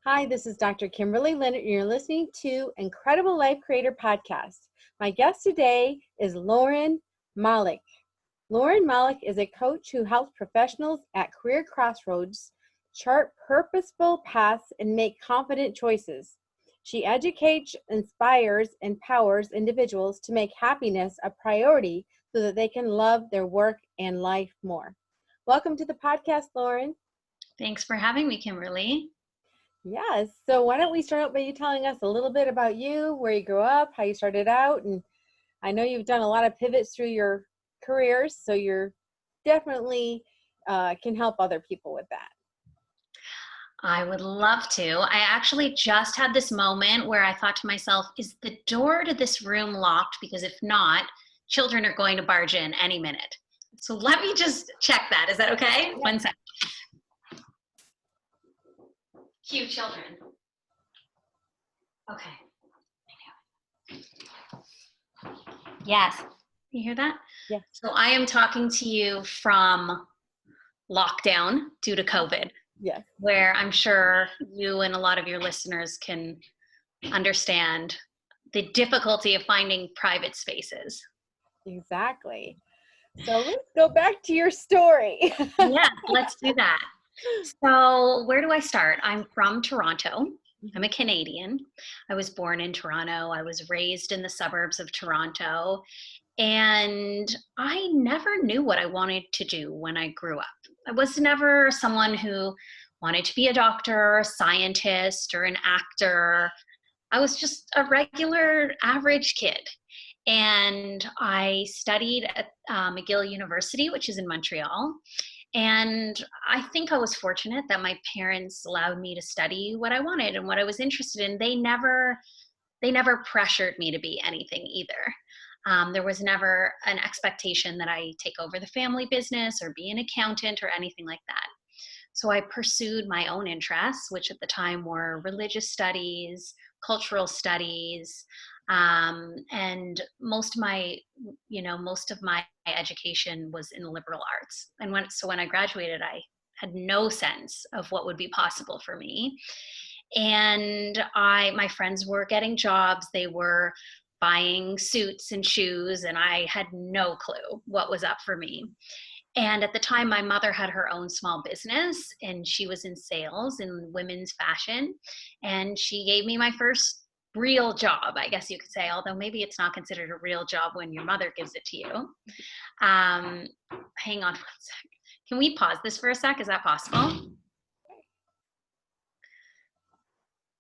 Hi, this is Dr. Kimberley Linert, and you're listening to Incredible Life Creator Podcast. My guest today is Lauren Malach. Lauren Malach is a coach who helps professionals at career crossroads chart purposeful paths and make confident choices. She educates, inspires, empowers individuals to make happiness a priority so that they can love their work and life more. Welcome to the podcast, Lauren. Thanks for having me, Kimberly. Yes. So why don't we start out by you telling us a little bit about you, where you grew up, how you started out, and I know you've done a lot of pivots through your careers, so you're definitely can help other people with that. I would love to. I actually just had this moment where I thought to myself, is the door to this room locked? Because if not, children are going to barge in any minute. So let me just check that. Is that okay? Yeah. 1 second. Cue children. Okay. Yes. You hear that? Yeah. So I am talking to you from lockdown due to COVID. Yes. Where I'm sure you and a lot of your listeners can understand the difficulty of finding private spaces. Exactly. So let's go back to your story. Yeah, let's do that. So where do I start? I'm from Toronto. I'm a Canadian. I was born in Toronto. I was raised in the suburbs of Toronto. And I never knew what I wanted to do when I grew up. I was never someone who wanted to be a doctor or a scientist or an actor. I was just a regular average kid. And I studied at McGill University, which is in Montreal. And I think I was fortunate that my parents allowed me to study what I wanted and what I was interested in. They never pressured me to be anything either. There was never an expectation that I take over the family business or be an accountant or anything like that. So I pursued my own interests, which at the time were religious studies, cultural studies, and most of my education was in liberal arts. And when I graduated, I had no sense of what would be possible for me. And my friends were getting jobs. They were buying suits and shoes, and I had no clue what was up for me. And at the time, my mother had her own small business, and she was in sales in women's fashion. And she gave me my first real job, I guess you could say, although maybe it's not considered a real job when your mother gives it to you. Hang on 1 sec. Can we pause this for a sec? Is that possible?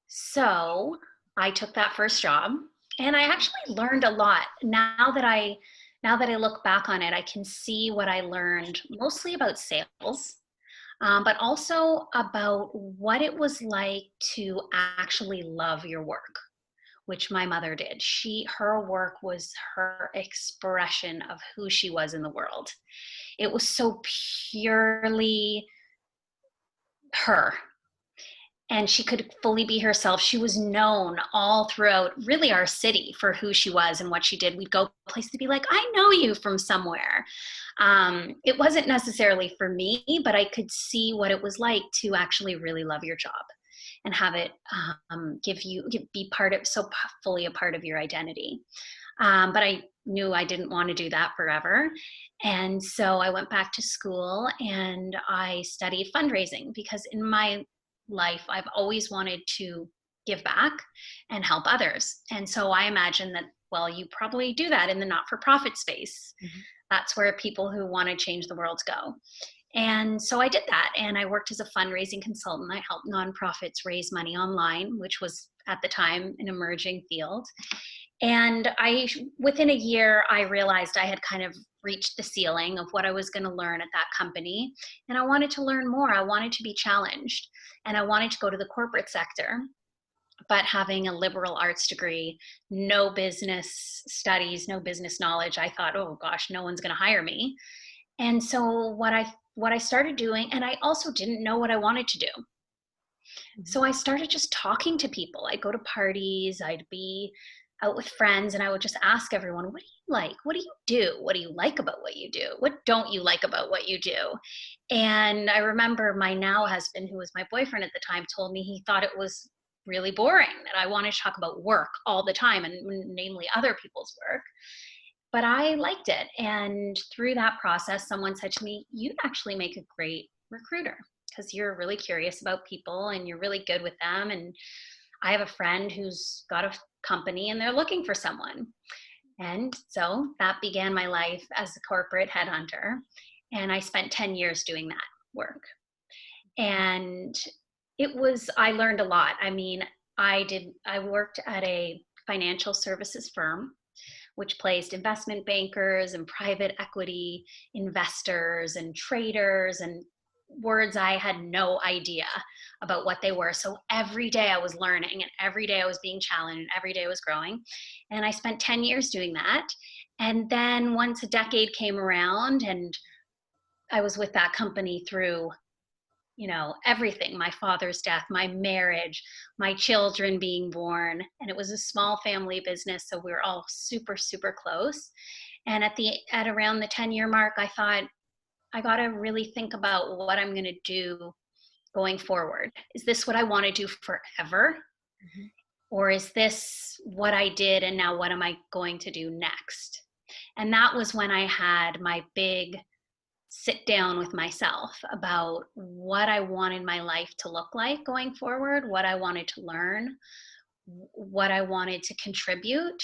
So I took that first job, and I actually learned a lot. Now that I look back on it, I can see what I learned mostly about sales, but also about what it was like to actually love your work, which my mother did. Her work was her expression of who she was in the world. It was so purely her. And she could fully be herself. She was known all throughout really our city for who she was and what she did. We'd go places to be like, I know you from somewhere. It wasn't necessarily for me, but I could see what it was like to actually really love your job and have it be so fully a part of your identity. But I knew I didn't want to do that forever. And so I went back to school and I studied fundraising, because in my life, I've always wanted to give back and help others. And so I imagine that, well, you probably do that in the not-for-profit space. Mm-hmm. That's where people who want to change the world go. And so I did that, and I worked as a fundraising consultant. I helped nonprofits raise money online, which was at the time an emerging field. And within a year, I realized I had kind of reached the ceiling of what I was going to learn at that company. And I wanted to learn more. I wanted to be challenged, and I wanted to go to the corporate sector. But having a liberal arts degree, no business studies, no business knowledge, I thought, oh gosh, no one's going to hire me. And so what I started doing, and I also didn't know what I wanted to do. So I started just talking to people. I'd go to parties, I'd be out with friends, and I would just ask everyone, what do you like? What do you do? What do you like about what you do? What don't you like about what you do? And I remember my now husband, who was my boyfriend at the time, told me he thought it was really boring, that I wanted to talk about work all the time, and namely other people's work. But I liked it. And through that process, someone said to me, you'd actually make a great recruiter because you're really curious about people and you're really good with them. And I have a friend who's got a company and they're looking for someone. And so that began my life as a corporate headhunter. And I spent 10 years doing that work. And I learned a lot. I mean, I worked at a financial services firm, which placed investment bankers and private equity investors and traders, and words I had no idea about what they were. So every day I was learning, and every day I was being challenged, and every day I was growing. And I spent 10 years doing that. And then once a decade came around, and I was with that company through, everything, my father's death, my marriage, my children being born. And it was a small family business, so we were all super, super close. And at around the 10-year mark, I thought, I got to really think about what I'm going to do going forward. Is this what I want to do forever? Mm-hmm. Or is this what I did and now what am I going to do next? And that was when I had my big sit down with myself about what I wanted my life to look like going forward, what I wanted to learn, what I wanted to contribute.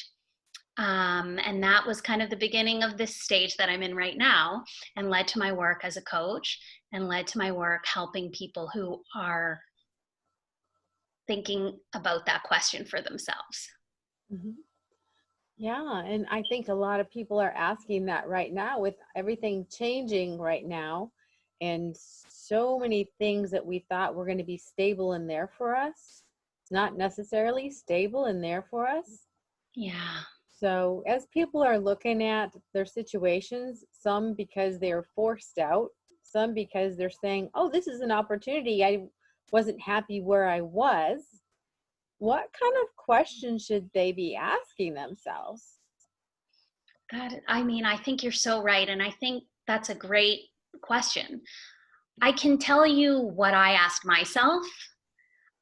And that was kind of the beginning of this stage that I'm in right now, and led to my work as a coach, and led to my work helping people who are thinking about that question for themselves. Mm-hmm. Yeah, and I think a lot of people are asking that right now with everything changing right now, and so many things that we thought were going to be stable and there for us, not necessarily stable and there for us. Yeah. So as people are looking at their situations, some because they're forced out, some because they're saying, oh, this is an opportunity. I wasn't happy where I was. What kind of questions should they be asking themselves? I think you're so right. And I think that's a great question. I can tell you what I asked myself.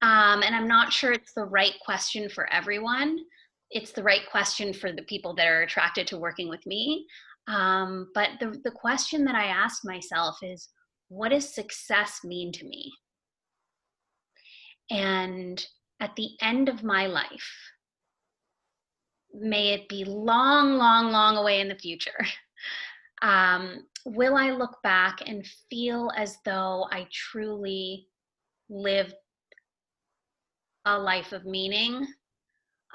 And I'm not sure it's the right question for everyone. It's the right question for the people that are attracted to working with me. But the question that I asked myself is, what does success mean to me? And at the end of my life, may it be long, long, long away in the future, will I look back and feel as though I truly lived a life of meaning,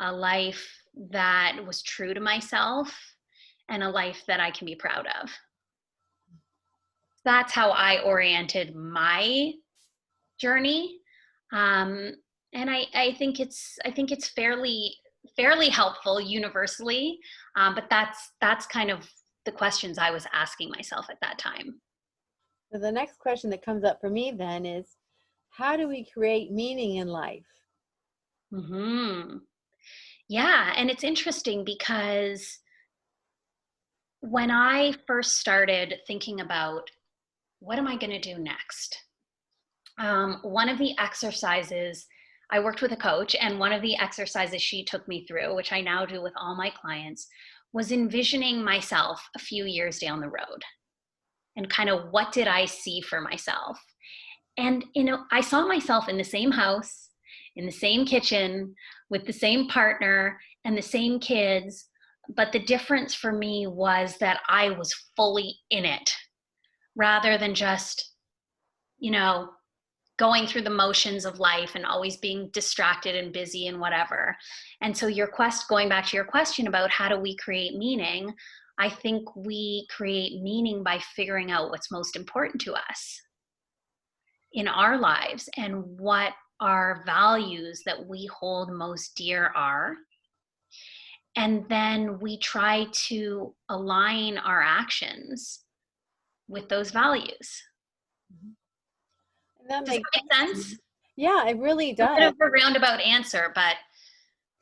a life that was true to myself, and a life that I can be proud of? That's how I oriented my journey. And I think it's fairly helpful universally. But that's kind of the questions I was asking myself at that time. So the next question that comes up for me then is, how do we create meaning in life? Mm-hmm. Yeah, and it's interesting because when I first started thinking about what am I going to do next, one of the exercises, I worked with a coach, and one of the exercises she took me through, which I now do with all my clients, was envisioning myself a few years down the road and kind of what did I see for myself. And, I saw myself in the same house, in the same kitchen, with the same partner and the same kids. But the difference for me was that I was fully in it rather than just, going through the motions of life and always being distracted and busy and whatever. And so going back to your question about how do we create meaning, I think we create meaning by figuring out what's most important to us in our lives and what our values that we hold most dear are. And then we try to align our actions with those values. And that Does makes that make sense? Yeah, it really A bit does. of a roundabout answer, but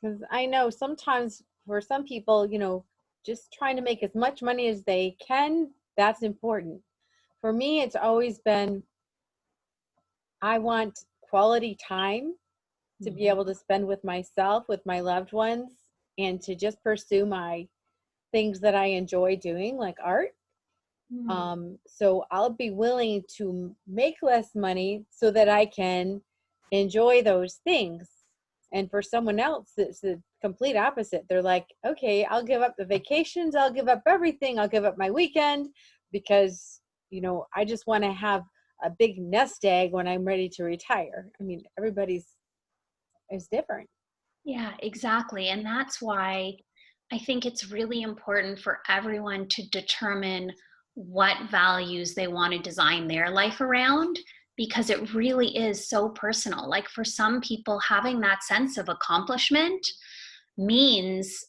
Because I know sometimes for some people, just trying to make as much money as they can, that's important. For me, it's always been, I want quality time to be Mhm. able to spend with myself, with my loved ones, and to just pursue my things that I enjoy doing, like art. Mm. So I'll be willing to make less money so that I can enjoy those things. And for someone else, it's the complete opposite. They're like, okay, I'll give up the vacations, I'll give up everything, I'll give up my weekend because, I just want to have a big nest egg when I'm ready to retire. I mean, everybody's is different. Yeah, exactly. And that's why I think it's really important for everyone to determine what values they want to design their life around, because it really is so personal. Like for some people, having that sense of accomplishment means,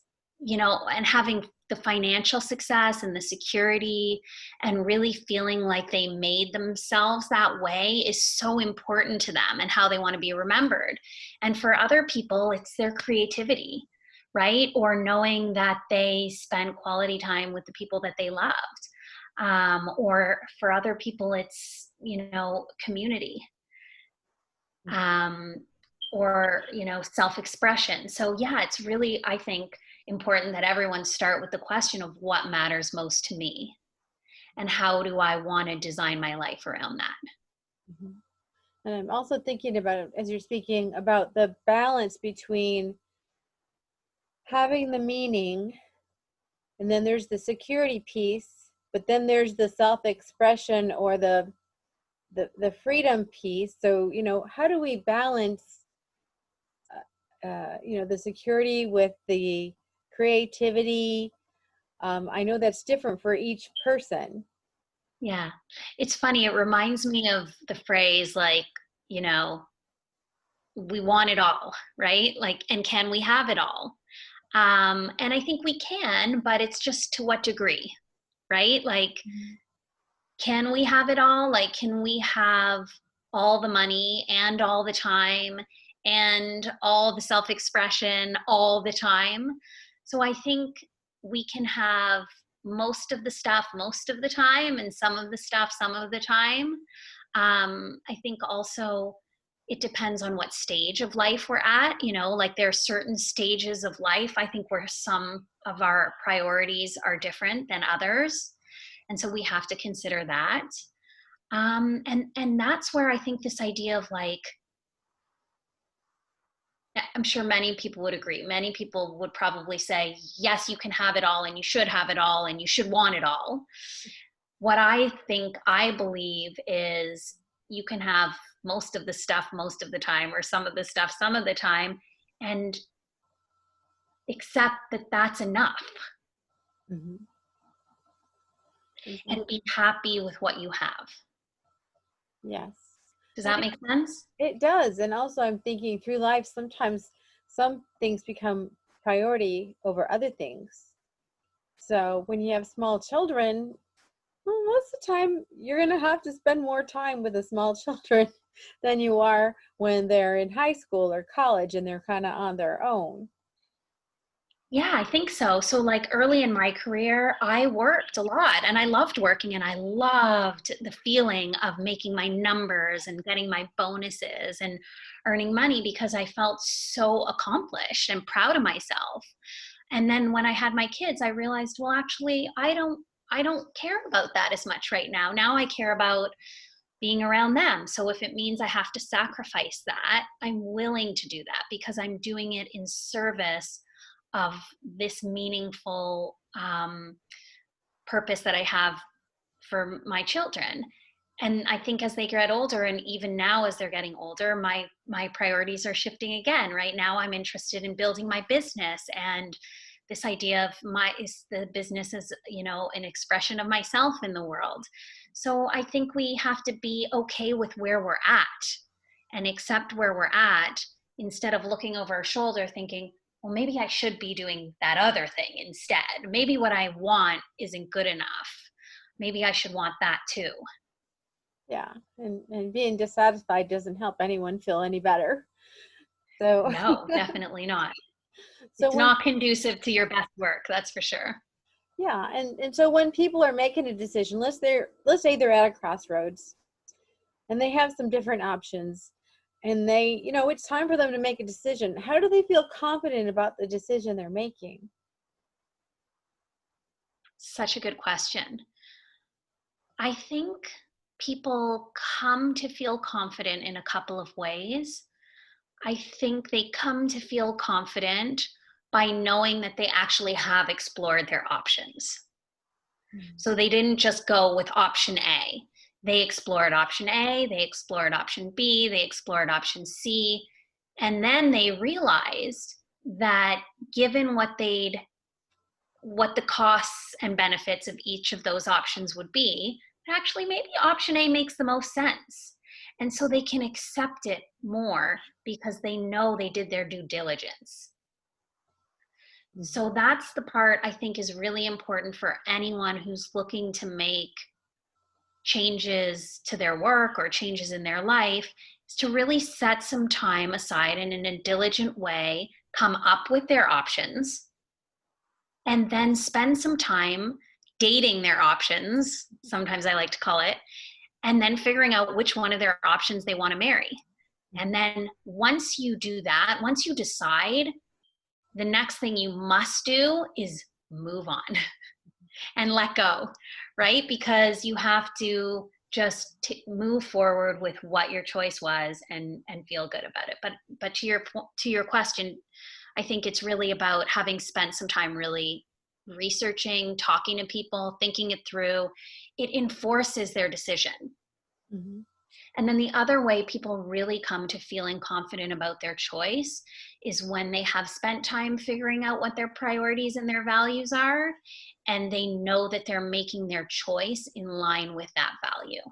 and having the financial success and the security and really feeling like they made themselves that way is so important to them and how they want to be remembered. And for other people, it's their creativity, right? Or knowing that they spent quality time with the people that they loved. Or for other people, it's, community. um, or self-expression. So yeah, it's really, I think, important that everyone start with the question of what matters most to me and how do I want to design my life around that. Mhm. And I'm also thinking about, as you're speaking, about the balance between having the meaning, and then there's the security piece, but then there's the self-expression or the freedom piece. So, how do we balance, the security with the creativity? I know that's different for each person. Yeah, it's funny, it reminds me of the phrase, like, you know we want it all, right? Like, and can we have it all? And I think we can, but it's just to what degree, right? Like, Mhm. can we have it all? Like, can we have all the money and all the time and all the self expression all the time? So I think we can have most of the stuff most of the time and some of the stuff some of the time. I think also it depends on what stage of life we're at. Like there are certain stages of life, I think, where some of our priorities are different than others, and so we have to consider that. And that's where I think this idea of, like, I'm sure many people would agree, many people would probably say yes, you can have it all and you should have it all and you should want it all. What I believe is you can have most of the stuff most of the time, or some of the stuff some of the time, and accept that that's enough, Mhm. and Mhm. be happy with what you have. Yes. Does And that make sense? it does. And also, I'm thinking through life, sometimes some things become priority over other things. So when you have small children, well, most of the time you're going to have to spend more time with the small children than you are when they're in high school or college and they're kind of on their own. Yeah, I think so. So, like early in my career, I worked a lot and I loved working, and I loved the feeling of making my numbers and getting my bonuses and earning money because I felt so accomplished and proud of myself. And then when I had my kids, I realized, well, actually, I don't care about that as much right now. Now I care about being around them. So if it means I have to sacrifice that, I'm willing to do that because I'm doing it in service of this meaningful purpose that I have for my children. And I think as they get older, and even now as they're getting older, my priorities are shifting again. Right now I'm interested in building my business, and this idea of the business is, an expression of myself in the world. So I think we have to be okay with where we're at and accept where we're at, instead of looking over our shoulder thinking, well, maybe I should be doing that other thing instead. Maybe what I want isn't good enough. Maybe I should want that too. Yeah. And being dissatisfied doesn't help anyone feel any better. So No, definitely not. So It's when, not conducive to your best work, that's for sure. yeah, and so when people are making a decision, let's say they're at a crossroads and they have some different options, and they, it's time for them to make a decision. How do they feel confident about the decision they're making? Such a good question. I think people come to feel confident in a couple of ways. I think they come to feel confident by knowing that they actually have explored their options. So they didn't just go with option A. They explored option A, they explored option B, they explored option C, and then they realized that given what the costs and benefits of each of those options would be, actually maybe option A makes the most sense. And so they can accept it more because they know they did their due diligence. So that's the part I think is really important for anyone who's looking to make changes to their work or changes in their life, is to really set some time aside and in a diligent way come up with their options and then spend some time dating their options, sometimes I like to call it, and then figuring out which one of their options they want to marry. And then once you do that, once you decide, the next thing you must do is move on and let go, right? Because you have to just move forward with what your choice was and feel good about it. But to your question, I think it's really about having spent some time really researching, talking to people, thinking it through. It enforces their decision. Mm-hmm. And then the other way people really come to feeling confident about their choice is when they have spent time figuring out what their priorities and their values are, and they know that they're making their choice in line with that value.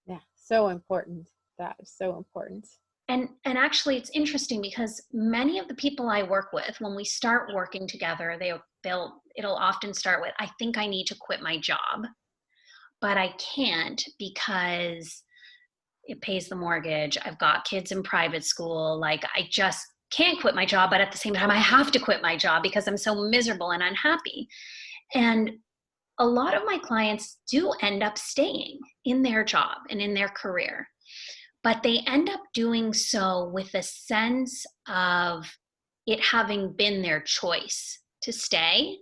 Yeah, so important. That is so important. And actually it's interesting because many of the people I work with, when we start working together, it'll often start with, I think I need to quit my job, but I can't because it pays the mortgage. I've got kids in private school. Like, I just can't quit my job, but at the same time, I have to quit my job because I'm so miserable and unhappy. And a lot of my clients do end up staying in their job and in their career, but they end up doing so with a sense of it having been their choice to stay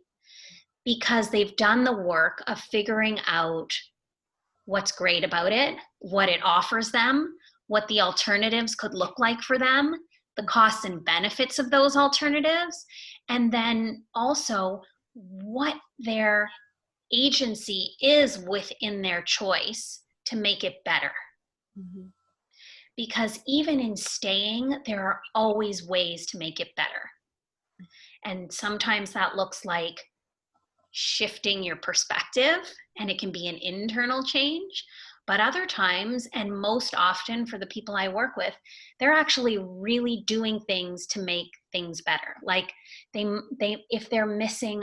because they've done the work of figuring out what's great about it, what it offers them, what the alternatives could look like for them, the costs and benefits of those alternatives, and then also what their agency is within their choice to make it better. Mm-hmm. Because even in staying, there are always ways to make it better. And sometimes that looks like shifting your perspective, and it can be an internal change. But other times, and most often for the people I work with, they're actually really doing things to make things better. Like they if they're missing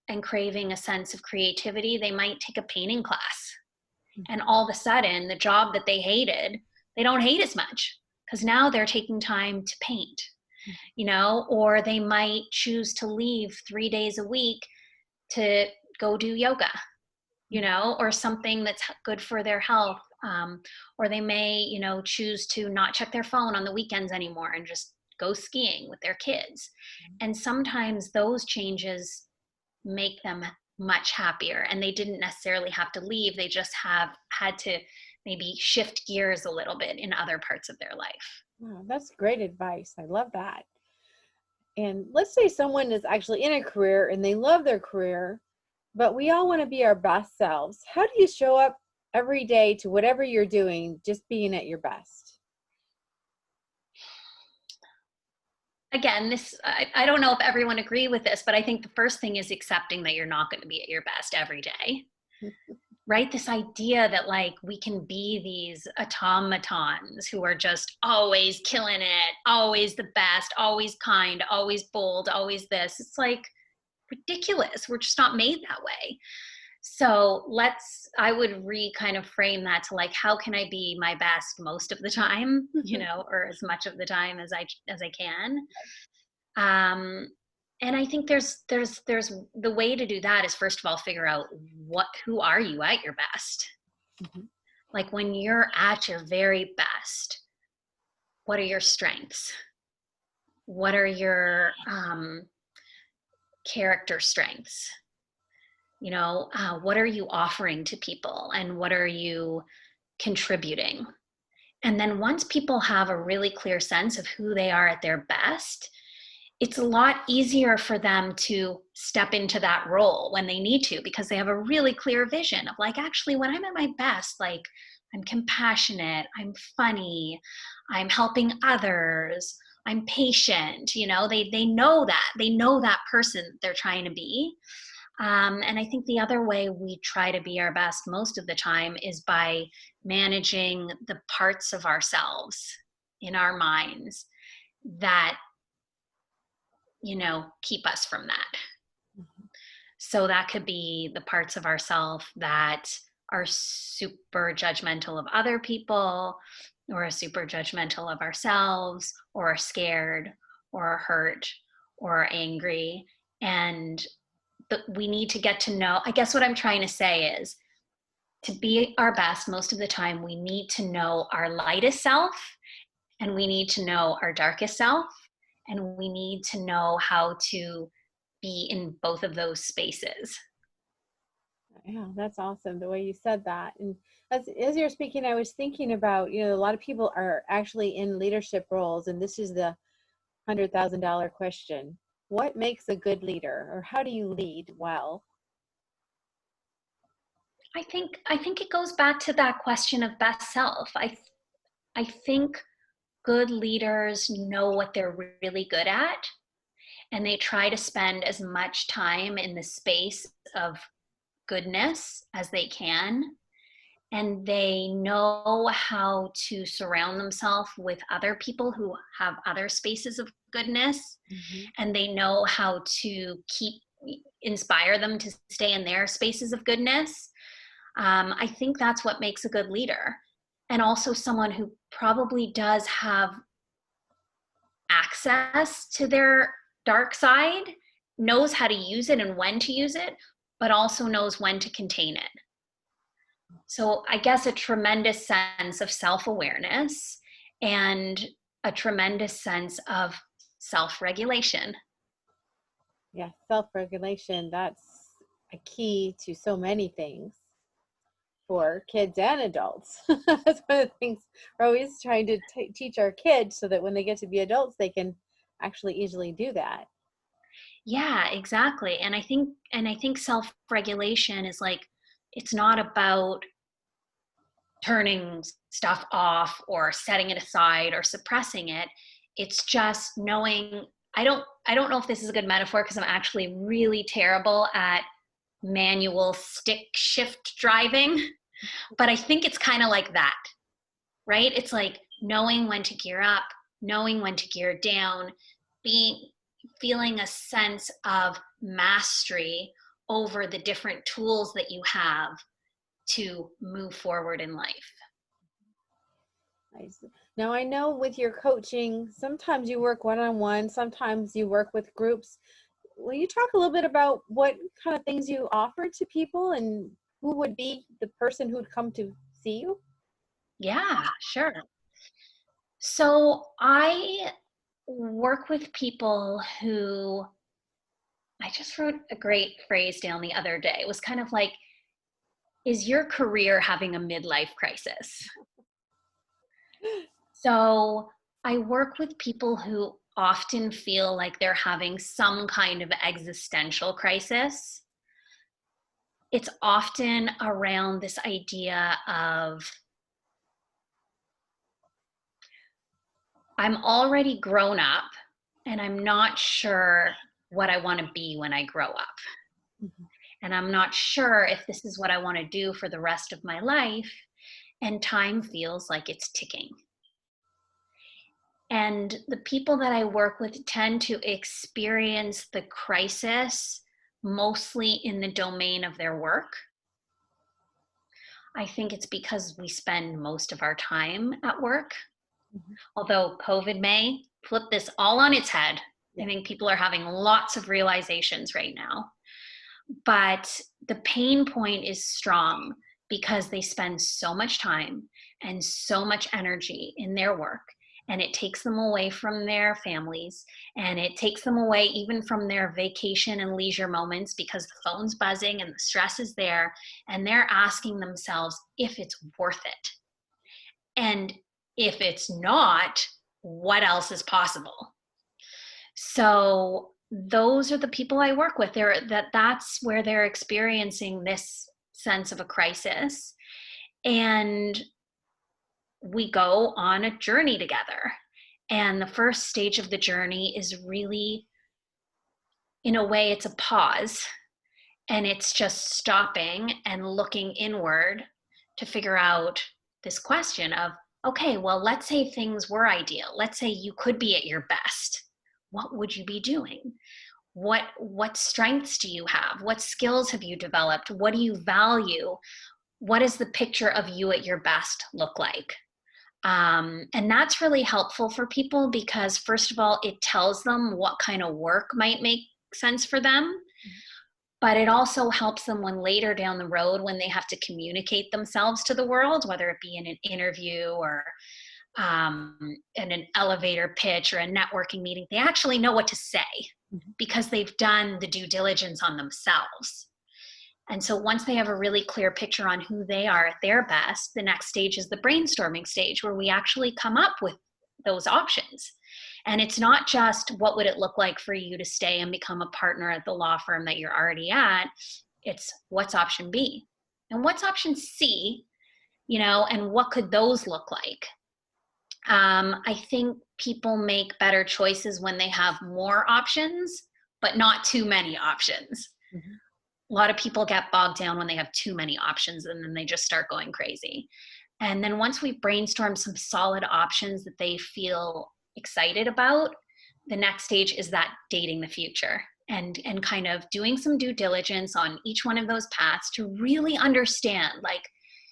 and craving a sense of creativity, they might take a painting class. And all of a sudden, the job that they hated, they don't hate as much because now they're taking time to paint, or they might choose to leave 3 days a week to go do yoga, or something that's good for their health. Or they may, choose to not check their phone on the weekends anymore and just go skiing with their kids. And sometimes those changes make them much happier, and they didn't necessarily have to leave. They just have had to maybe shift gears a little bit in other parts of their life. Wow, that's great advice. I love that. And let's say someone is actually in a career and they love their career, but we all want to be our best selves. How do you show up every day to whatever you're doing, just being at your best? Again, I don't know if everyone agree with this, but I think the first thing is accepting that you're not going to be at your best every day. Right? This idea that like we can be these automatons who are just always killing it, always the best, always kind, always bold, always this. It's like ridiculous. We're just not made that way. So I would kind of frame that to like, how can I be my best most of the time, or as much of the time as I can. And I think there's the way to do that is, first of all, figure out who are you at your best? Mm-hmm. Like when you're at your very best, what are your strengths? What are your character strengths? What are you offering to people, and what are you contributing? And then once people have a really clear sense of who they are at their best, it's a lot easier for them to step into that role when they need to, because they have a really clear vision of like, actually, when I'm at my best, like I'm compassionate, I'm funny, I'm helping others, I'm patient. They know that person they're trying to be. And I think the other way we try to be our best most of the time is by managing the parts of ourselves in our minds that, keep us from that. Mm-hmm. So that could be the parts of ourselves that are super judgmental of other people, or are super judgmental of ourselves, or are scared, or are hurt, or are angry. And we need to get to know, I guess what I'm trying to say is, to be our best most of the time, we need to know our lightest self, and we need to know our darkest self, and we need to know how to be in both of those spaces. Yeah, that's awesome the way you said that. And as you're speaking, I was thinking about, a lot of people are actually in leadership roles, and this is the $100,000 question. What makes a good leader, or how do you lead well? I think it goes back to that question of best self. I think good leaders know what they're really good at, and they try to spend as much time in the space of goodness as they can, and they know how to surround themselves with other people who have other spaces of goodness, Mm-hmm. and they know how to inspire them to stay in their spaces of goodness. I think that's what makes a good leader, and also someone who probably does have access to their dark side, knows how to use it and when to use it, but also knows when to contain it. So I guess a tremendous sense of self-awareness and a tremendous sense of self-regulation. Yeah, self-regulation, that's a key to so many things for kids and adults. That's one of the things we're always trying to teach our kids, so that when they get to be adults, they can actually easily do that. Yeah, exactly. And I think self-regulation is like, it's not about turning stuff off or setting it aside or suppressing it. It's just knowing, I don't know if this is a good metaphor, because I'm actually really terrible at manual stick shift driving, but I think it's kind of like that, right? It's like knowing when to gear up, knowing when to gear down, feeling a sense of mastery over the different tools that you have to move forward in life. Nice. Now, I know with your coaching, sometimes you work one-on-one, sometimes you work with groups. Will you talk a little bit about what kind of things you offer to people, and who would be the person who'd come to see you? Yeah, sure. So I work with people who, I just wrote a great phrase down the other day. It was kind of like, is your career having a midlife crisis? So I work with people who often feel like they're having some kind of existential crisis. It's often around this idea of, I'm already grown up and I'm not sure what I want to be when I grow up. Mhm. And I'm not sure if this is what I want to do for the rest of my life. And time feels like it's ticking. And the people that I work with tend to experience the crisis mostly in the domain of their work. I think it's because we spend most of our time at work, Mhm. although COVID may flip this all on its head. I think people are having lots of realizations right now. But the pain point is strong because they spend so much time and so much energy in their work, and it takes them away from their families, and it takes them away even from their vacation and leisure moments because the phone's buzzing and the stress is there, and they're asking themselves if it's worth it. And if it's not, what else is possible? So those are the people I work with. That's where they're experiencing this sense of a crisis. And we go on a journey together. And the first stage of the journey is really, in a way, it's a pause. And it's just stopping and looking inward to figure out this question of, okay, well, let's say things were ideal. Let's say you could be at your best. What would you be doing? What strengths do you have? What skills have you developed? What do you value? What does the picture of you at your best look like? And that's really helpful for people because, first of all, it tells them what kind of work might make sense for them. But it also helps them when later down the road, when they have to communicate themselves to the world, whether it be in an interview or in an elevator pitch or a networking meeting, they actually know what to say because they've done the due diligence on themselves. And so once they have a really clear picture on who they are at their best, the next stage is the brainstorming stage where we actually come up with those options. And it's not just what would it look like for you to stay and become a partner at the law firm that you're already at. It's what's option B and what's option C, and what could those look like? I think people make better choices when they have more options, but not too many options. Mm-hmm. A lot of people get bogged down when they have too many options and then they just start going crazy. And then once we brainstorm some solid options that they feel excited about, the next stage is that dating the future and kind of doing some due diligence on each one of those paths to really understand, like,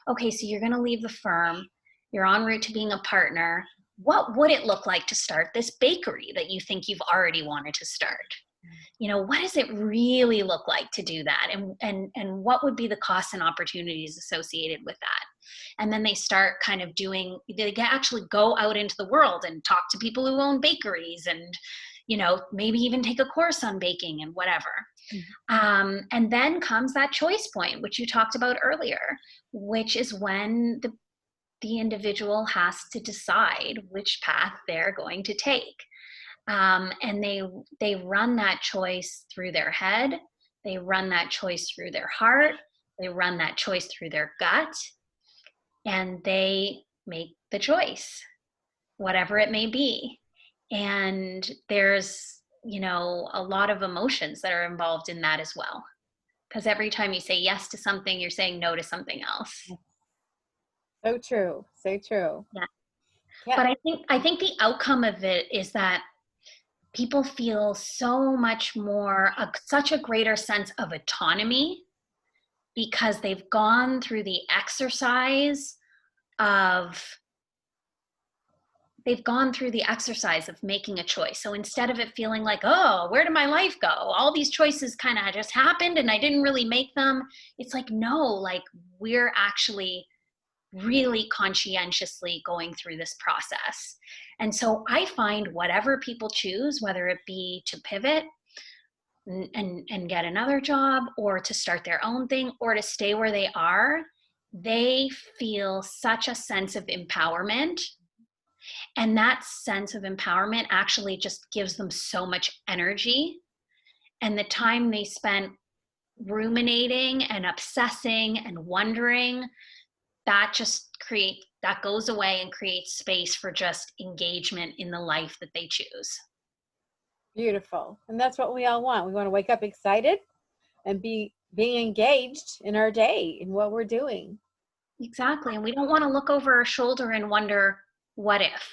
okay, so you're going to leave the firm, you're en route to being a partner. What would it look like to start this bakery that you think you've already wanted to start? What does it really look like to do that? And what would be the costs and opportunities associated with that? And then they start kind of they actually go out into the world and talk to people who own bakeries and, maybe even take a course on baking and whatever. Mm-hmm. And then comes that choice point, which you talked about earlier, which is when the individual has to decide which path they're going to take. And they run that choice through their head, they run that choice through their heart, they run that choice through their gut, and they make the choice, whatever it may be. And there's, a lot of emotions that are involved in that as well. Because every time you say yes to something, you're saying no to something else. So true. So true. Yeah. But I think the outcome of it is that people feel so much more, such a greater sense of autonomy because they've gone through the exercise of making a choice. So instead of it feeling like, oh, where did my life go? All these choices kind of just happened and I didn't really make them. It's like, no, like we're actually really conscientiously going through this process. And so I find whatever people choose, whether it be to pivot and get another job or to start their own thing or to stay where they are, they feel such a sense of empowerment. And that sense of empowerment actually just gives them so much energy. And the time they spent ruminating and obsessing and wondering, that goes away and creates space for just engagement in the life that they choose. Beautiful. And that's what we all want. We want to wake up excited and being engaged in our day and what we're doing. Exactly. And we don't want to look over our shoulder and wonder, what if?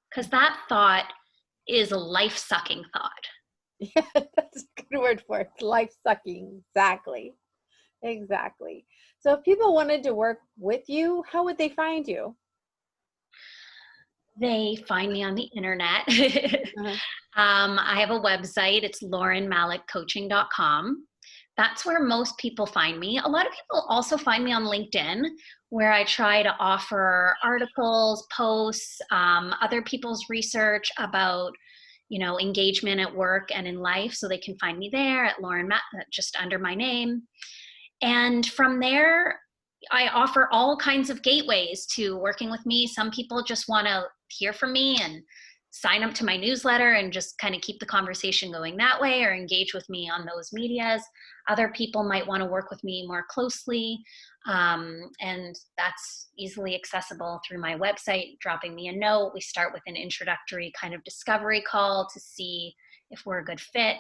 Because that thought is a life-sucking thought. Yeah, that's a good word for it. Life-sucking. Exactly. So if people wanted to work with you, how would they find you? They find me on the internet. I have a website. It's laurenmalachcoaching.com. That's where most people find me. A lot of people also find me on LinkedIn, where I try to offer articles, posts, other people's research about, engagement at work and in life. So they can find me there at just under my name. And from there, I offer all kinds of gateways to working with me. Some people just want to hear from me and sign up to my newsletter and just kind of keep the conversation going that way, or engage with me on those medias. Other people might want to work with me more closely, and that's easily accessible through my website, dropping me a note. We start with an introductory kind of discovery call to see if we're a good fit.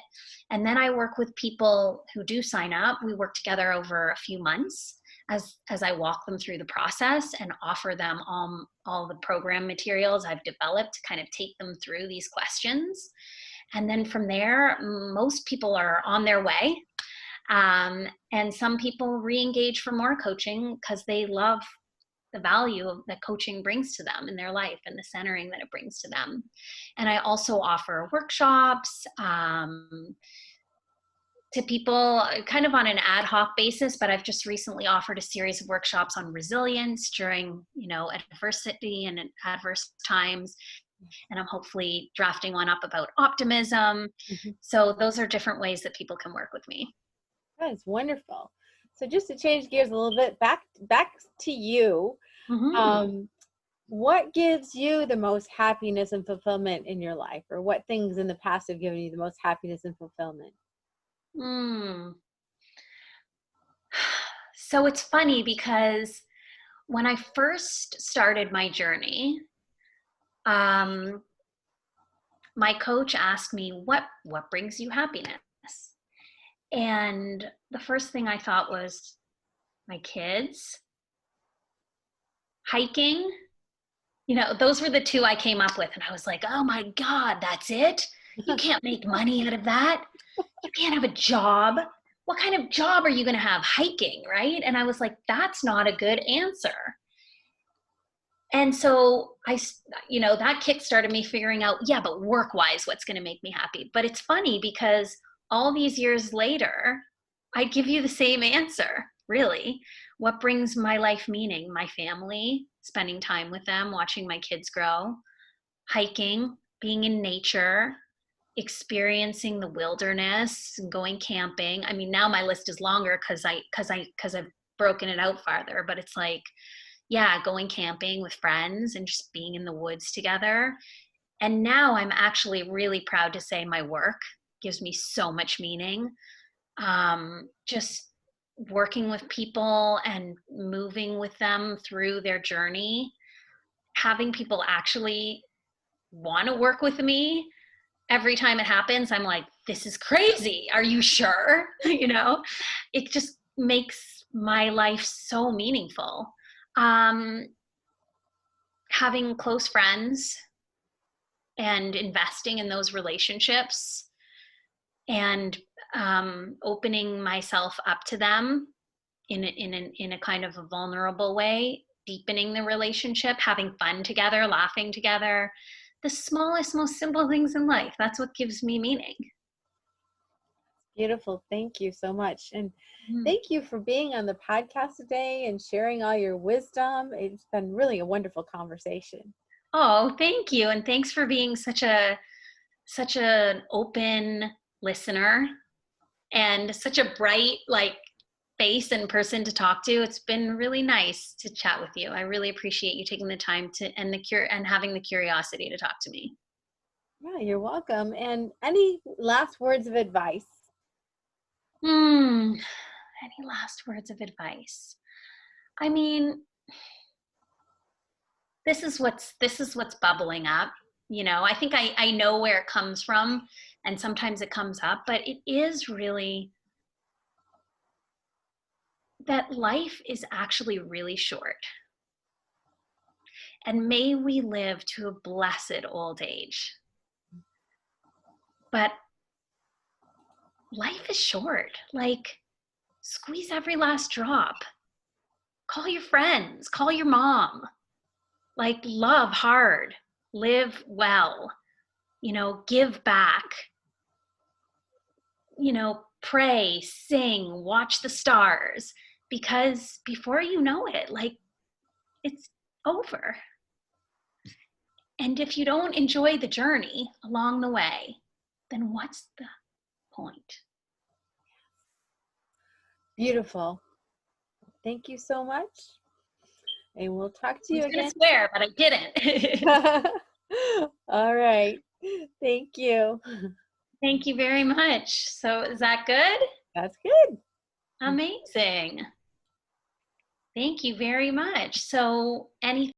And then I work with people who do sign up. We work together over a few months as I walk them through the process and offer them all the program materials I've developed to kind of take them through these questions. And then from there, most people are on their way. And some people re-engage for more coaching because they love the value that coaching brings to them in their life and the centering that it brings to them. And I also offer workshops, to people kind of on an ad hoc basis, but I've just recently offered a series of workshops on resilience during, adversity and adverse times. And I'm hopefully drafting one up about optimism. Mhm. So those are different ways that people can work with me. That is wonderful. So just to change gears a little bit, back to you. Mm-hmm. What gives you the most happiness and fulfillment in your life, or what things in the past have given you the most happiness and fulfillment? So it's funny because when I first started my journey, my coach asked me, what brings you happiness? And the first thing I thought was my kids, hiking. Those were the two I came up with. And I was like, oh my God, that's it? You can't make money out of that. You can't have a job. What kind of job are you going to have? Hiking, right? And I was like, that's not a good answer. And so that kickstarted me figuring out, yeah, but work-wise, what's going to make me happy? But it's funny because all these years later, I'd give you the same answer, really. What brings my life meaning? My family, spending time with them, watching my kids grow, hiking, being in nature, experiencing the wilderness, going camping. I mean, now my list is longer because I've broken it out farther, but it's like, yeah, going camping with friends and just being in the woods together. And now I'm actually really proud to say my work gives me so much meaning. Just working with people and moving with them through their journey, having people actually want to work with me. Every time it happens, I'm like, this is crazy. Are you sure? It just makes my life so meaningful. Having close friends and investing in those relationships and opening myself up to them in a kind of a vulnerable way, deepening the relationship, having fun together, laughing together, the smallest, most simple things in life. That's what gives me meaning. Beautiful. Thank you so much. And thank you for being on the podcast today and sharing all your wisdom. It's been really a wonderful conversation. Oh, thank you. And thanks for being such an open listener and such a bright, face and person to talk to. It's been really nice to chat with you. I really appreciate you taking the time and having the curiosity to talk to me. Yeah, you're welcome. And any last words of advice? Any last words of advice? I mean, this is what's bubbling up. I think I know where it comes from, and sometimes it comes up, but it is really that life is actually really short. And may we live to a blessed old age. But life is short. Squeeze every last drop. Call your friends, call your mom. Love hard, live well. give back, pray, sing, watch the stars, because before you know it, like, it's over. And if you don't enjoy the journey along the way, then what's the point? Beautiful. Thank you so much. And we'll talk to you I was again. gonna swear, but I didn't. All right. Thank you. Thank you very much. So is that good? That's good. Amazing. Thank you very much. So anything